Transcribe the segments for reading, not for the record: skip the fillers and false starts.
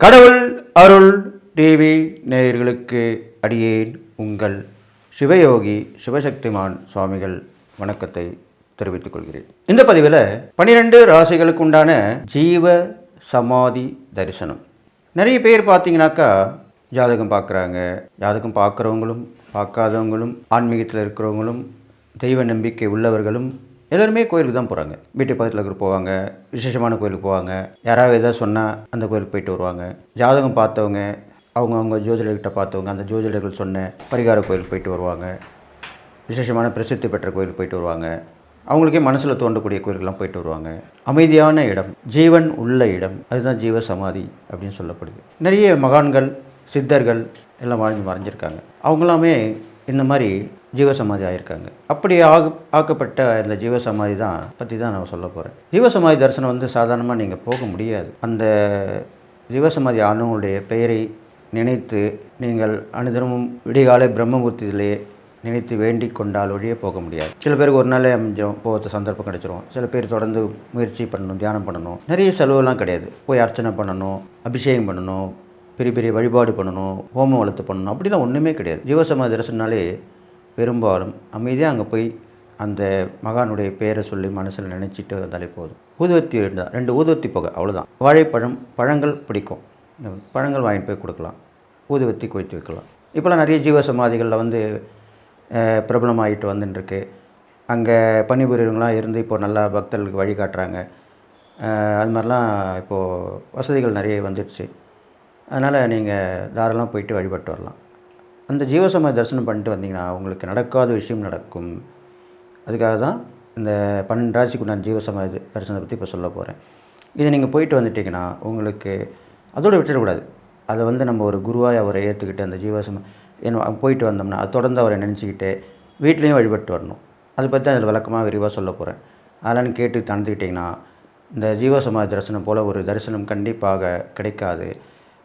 கடவுள் அருள் டிவி நேயர்களுக்கு அடியேன் உங்கள் சிவயோகி சிவசக்திமான் சுவாமிகள் வணக்கத்தை தெரிவித்துக் கொள்கிறேன். இந்த பதிவில் 12 ராசிகளுக்கு உண்டான ஜீவ சமாதி தரிசனம். நிறைய பேர் பார்த்தீங்கன்னாக்கா ஜாதகம் பார்க்குறாங்க. ஜாதகம் பார்க்குறவங்களும் பார்க்காதவங்களும் ஆன்மீகத்தில் இருக்கிறவங்களும் தெய்வ நம்பிக்கை உள்ளவர்களும் எல்லோருமே கோயிலுக்கு தான் போகிறாங்க. வீட்டு பக்கத்தில் இருக்கிற போவாங்க, விசேஷமான கோயிலுக்கு போவாங்க, யாராவது எதாவது சொன்னால் அந்த கோயிலுக்கு போயிட்டு வருவாங்க. ஜாதகம் பார்த்தவங்க அவங்க ஜோதிடர்கிட்ட பார்த்தவங்க அந்த ஜோதிடர்கள் சொன்ன பரிகார கோயிலுக்கு போயிட்டு வருவாங்க. விசேஷமான பிரசித்தி பெற்ற கோயிலுக்கு போயிட்டு வருவாங்க. அவங்களுக்கே மனசில் தோன்றக்கூடிய கோயிலுக்கெல்லாம் போயிட்டு வருவாங்க. அமைதியான இடம், ஜீவன் உள்ள இடம், அதுதான் ஜீவ சமாதி அப்படின்னு சொல்லப்படுது. நிறைய மகான்கள் சித்தர்கள் எல்லாம் மறைஞ்சிருக்காங்க. அவங்களாமே இந்த மாதிரி ஜீவசமாதி ஆகியிருக்காங்க. அப்படி ஆக்கப்பட்ட இந்த ஜீவசமாதி பற்றி தான் நான் சொல்ல போகிறேன். ஜீவசமாதி தரிசனம் சாதாரணமாக நீங்கள் போக முடியாது. அந்த ஜீவசமாதி ஆனவங்களுடைய பெயரை நினைத்து நீங்கள் அனுதினமும் விடிகாலை பிரம்மமூர்த்தியிலே நினைத்து வேண்டி கொண்டால் ஒழிய போக முடியாது. சில பேருக்கு ஒரு நாளே கொஞ்சம் போகிறது சந்தர்ப்பம் கிடைச்சிரும். சில பேர் தொடர்ந்து முயற்சி பண்ணணும், தியானம் பண்ணணும். நிறைய செலவுலாம் கிடையாது. போய் அர்ச்சனை பண்ணணும், அபிஷேகம் பண்ணணும், பெரிய பெரிய வழிபாடு பண்ணணும், ஹோமம் வளர்த்து பண்ணணும், அப்படிலாம் ஒன்றுமே கிடையாது. ஜீவசமாதி தரிசனாலே பெரும்பாலும் அமைதியாக அங்கே போய் அந்த மகானுடைய பேரை சொல்லி மனசில் நினச்சிட்டு வந்தாலே போதும். ஊதுவத்தி இருந்தால் 2 ஊதுவத்தி போக அவ்வளோதான். வாழைப்பழம் பழங்கள் பிடிக்கும், பழங்கள் வாங்கிட்டு போய் கொடுக்கலாம், ஊதுவத்தி கொய்த்து வைக்கலாம். இப்போலாம் நிறைய ஜீவசமாதிகளில் பிரபலமாகிட்டு வந்துட்டுருக்கு. அங்கே பணிபுரியவங்களாம் இருந்து இப்போது நல்லா பக்தர்களுக்கு வழிகாட்டுறாங்க. அது மாதிரிலாம் இப்போது வசதிகள் நிறைய வந்துடுச்சு. அதனால் நீங்கள் தாராளமாக போயிட்டு வழிபட்டு வரலாம். அந்த ஜீவசமாதி தரிசனம் பண்ணிட்டு வந்தீங்கன்னா உங்களுக்கு நடக்காத விஷயம் நடக்கும். அதுக்காக தான் இந்த 12 ராசிக்கு உண்டான ஜீவசமாதி தரிசனத்தை பற்றி இப்போ சொல்ல போகிறேன். இதை நீங்கள் போயிட்டு வந்துட்டிங்கன்னா உங்களுக்கு அதோடு விட்டுடக்கூடாது. அதை நம்ம ஒரு குருவாய் அவரை ஏற்றுக்கிட்டு அந்த போயிட்டு வந்தோம்னா அது தொடர்ந்து அவரை நினச்சிக்கிட்டு வீட்லேயும் வழிபட்டு வரணும். அதை பற்றி அதில் விளக்கமாக விரிவாக சொல்ல போகிறேன். அதெல்லாம் கேட்டு தந்துக்கிட்டிங்கன்னா இந்த ஜீவசமாதி தரிசனம் போல் ஒரு தரிசனம் கண்டிப்பாக கிடைக்காது.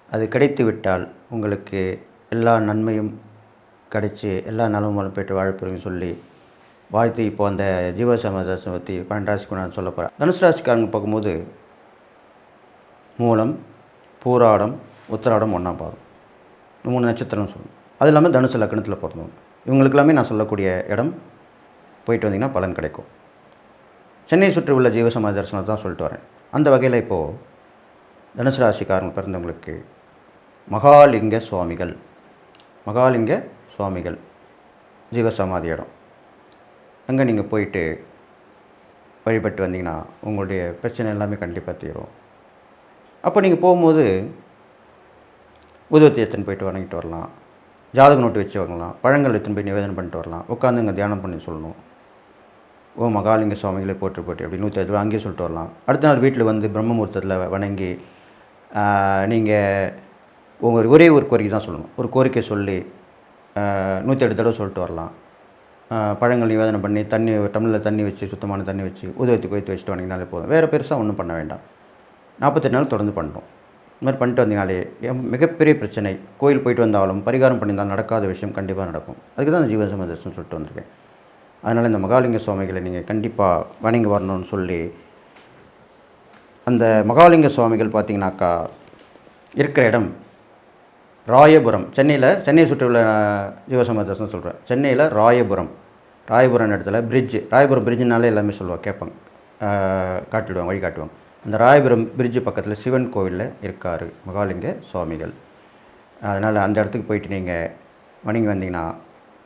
அது கிடைத்து விட்டால் உங்களுக்கு எல்லா நன்மையும் கிடைச்சி எல்லா நலமும் பெற்று வாழப்போறீங்கன்னு சொல்லி வாழ்த்து. இப்போ அந்த ஜீவசமாதி தரிசனம் பற்றி 12 ராசிக்கு நான் சொல்ல போகிறேன். தனுசு ராசிக்காரங்க பார்க்கும்போது மூலம், பூராடம், உத்திராடம், 1ஆம் பாதம் 3 நட்சத்திரம்னு சொல்லணும். அது இல்லாமல் தனுசு லக்னத்தில் பிறந்தவங்க இவங்களுக்கெல்லாமே நான் சொல்லக்கூடிய இடம் போயிட்டு வந்தீங்கன்னா பலன் கிடைக்கும். சென்னை சுற்றி உள்ள ஜீவசமாதி தரிசனத்தை தான் சொல்லிட்டு வரேன். அந்த வகையில் இப்போது தனுசு ராசிக்காரங்க பிறந்தவங்களுக்கு மகாலிங்க சுவாமிகள் ஜீவசமாதி இடம். அங்கே நீங்கள் போயிட்டு வழிபட்டு வந்தீங்கன்னா உங்களுடைய பிரச்சனை எல்லாமே கண்டிப்பாக தீரும். அப்போ நீங்கள் போகும்போது ஊதுவத்தி எடுத்துன்னு போயிட்டு வாங்கிட்டு வரலாம், ஜாதக நோட்டு வச்சு வாங்கலாம், பழங்கள் எடுத்துன்னு போய் நிவேதனம் பண்ணிட்டு வரலாம், உட்காந்து இங்கே தியானம் பண்ணி சொல்லணும். ஓ மகாலிங்க சுவாமிகளே போட்டு அப்படி 108 அங்கேயே சொல்லிட்டு வரலாம். அடுத்த நாள் வீட்டில் பிரம்மமுகூர்த்தத்தில் வணங்கி நீங்கள் ஒரே ஒரு கோரிக்கை தான் சொல்லணும். ஒரு கோரிக்கை சொல்லி 108 தடவை சொல்லிட்டு வரலாம். பழங்கள் நிவேதனம் பண்ணி டம்ளரில் தண்ணி வச்சு சுத்தமான தண்ணி வச்சு ஊதுவத்தி கொய்த்து வச்சுட்டு வந்தீங்கனாலே போதும். வேறு பெருசாக ஒன்றும் பண்ண வேண்டாம். 48 நாள் தொடர்ந்து பண்ணுறோம். இந்த மாதிரி பண்ணிட்டு வந்தீங்கனாலே மிகப்பெரிய பிரச்சனை கோயில் போயிட்டு வந்தாலும் பரிகாரம் பண்ணியிருந்தாலும் நடக்காத விஷயம் கண்டிப்பாக நடக்கும். அதுக்கு தான் ஜீவசமாதி தரிசனம் சொல்லிட்டு வந்திருக்கேன். அதனால் இந்த மகாலிங்க சுவாமிகளை நீங்கள் கண்டிப்பாக வணங்கி வரணும்னு சொல்லி அந்த மகாலிங்க சுவாமிகள் பார்த்திங்கனாக்கா இருக்கிற இடம் ராயபுரம். சென்னையை சுற்றி உள்ள ஜீவசமாதி தரிசனம் சொல்கிறேன். சென்னையில் ராயபுரம் இடத்துல ராயபுரம் பிரிட்ஜுனாலே எல்லாமே சொல்லுவாங்க, கேட்பாங்க, காட்டிடுவாங்க, வழி காட்டுவாங்க. அந்த ராயபுரம் பிரிட்ஜு பக்கத்தில் சிவன் கோவிலில் இருக்கார் மகாலிங்க சுவாமிகள். அதனால் அந்த இடத்துக்கு போயிட்டு நீங்கள் வணங்கி வந்தீங்கன்னா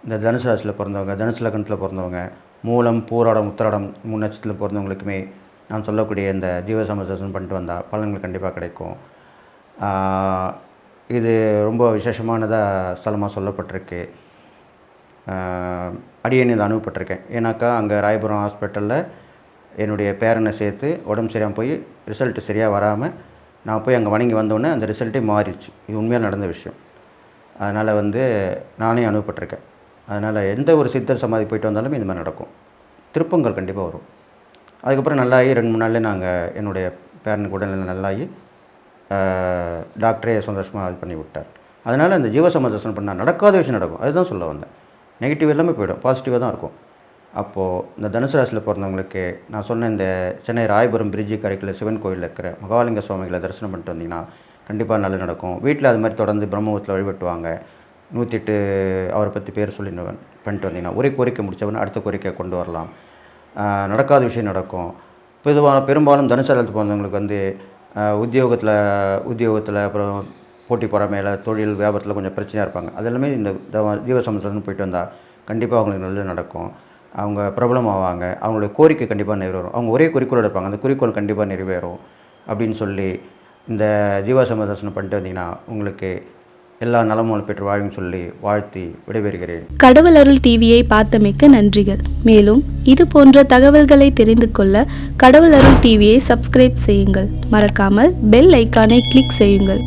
இந்த தனுசு ராசியில் பிறந்தவங்க, தனுசு லக்னத்தில் பிறந்தவங்க, மூலம், பூராடம், உத்திராடம் 3 நட்சத்திரத்தில் பிறந்தவங்களுக்குமே நான் சொல்லக்கூடிய இந்த ஜீவசமாதி தரிசனம் பண்ணிட்டு வந்தால் பலன்கள் கண்டிப்பாக கிடைக்கும். இது ரொம்ப விசேஷமானதாக ஸ்தலமாக சொல்லப்பட்டிருக்கு. அடியேன் இதை அனுப்பப்பட்டிருக்கேன். ஏன்னாக்கா அங்கே ராயபுரம் ஹாஸ்பிட்டலில் என்னுடைய பேரனை சேர்த்து உடம்பு சரியாக போய் ரிசல்ட்டு சரியாக வராமல் நான் போய் அங்கே வணங்கி வந்தோடனே அந்த ரிசல்ட்டே மாறிடுச்சு. இது உண்மையாக நடந்த விஷயம். அதனால் நானே அனுப்பப்பட்டிருக்கேன். அதனால் எந்த ஒரு சித்தர் சமாதி போயிட்டு வந்தாலும் இந்த மாதிரி நடக்கும். திருப்பங்கள் கண்டிப்பாக வரும். அதுக்கப்புறம் நல்லாகி 2-3 நாளில் நாங்கள் என்னுடைய பேரனுக்கு உடல்நிலை நல்லாகி டாக்டரே சந்தோஷமாக இது பண்ணி விட்டார். அதனால் அந்த ஜீவசமாதி தரிசனம் பண்ணால் நடக்காத விஷயம் நடக்கும். அதுதான் சொல்ல வந்தேன். நெகட்டிவ் எல்லாமே போய்டும், பாசிட்டிவாக தான் இருக்கும். அப்போது இந்த தனுசு ராசியில் பிறந்தவங்களுக்கு நான் சொன்ன இந்த சென்னை ராயபுரம் பிரிட்ஜு கரைக்கில் சிவன் கோயிலில் இருக்கிற மகாலிங்க சுவாமிகளை தரிசனம் பண்ணிட்டு வந்தீங்கன்னா கண்டிப்பாக நல்லது நடக்கும். வீட்டில் அது மாதிரி தொடர்ந்து பிரம்மபுரத்தில் வழிபட்டுவாங்க. 108 அவரை பற்றி பேர் சொல்லி பண்ணிட்டு வந்தீங்கன்னா ஒரே கோரிக்கை முடித்தவொடனே அடுத்த கோரிக்கை கொண்டு வரலாம். நடக்காத விஷயம் நடக்கும். பெரும்பாலும் தனுசு லக்னத்துக்கு பிறந்தவங்களுக்கு வந்து உத்தியோகத்தில் அப்புறம் போட்டி பொறாமையில் தொழில் வியாபாரத்தில் கொஞ்சம் பிரச்சனையாக இருப்பாங்க. அது எல்லாமே இந்த ஜீவசமுத்திரம்னு போயிட்டு வந்தால் கண்டிப்பாக அவங்களுக்கு நல்லது நடக்கும். அவங்க பிரபலம் ஆவாங்க. அவங்களுடைய கோரிக்கை கண்டிப்பாக நிறைவேறும். அவங்க ஒரே குறிக்கோளோடு இருப்பாங்க. அந்த குறிக்கோள் கண்டிப்பாக நிறைவேறும் அப்படின்னு சொல்லி இந்த ஜீவசமுத்திர தரிசனம் பண்ணிட்டு வந்தீங்கன்னா உங்களுக்கு எல்லா நலமும் பெற்று வாழும் சொல்லி வாழ்த்தி விடைபெறுகிறேன். கடவுள் அருள் டிவியை பார்த்தமைக்க நன்றிகள். மேலும் இது போன்ற தகவல்களை தெரிந்து கொள்ள கடவுள் அருள் டிவியை சப்ஸ்கிரைப் செய்யுங்கள். மறக்காமல் பெல் ஐக்கானை கிளிக் செய்யுங்கள்.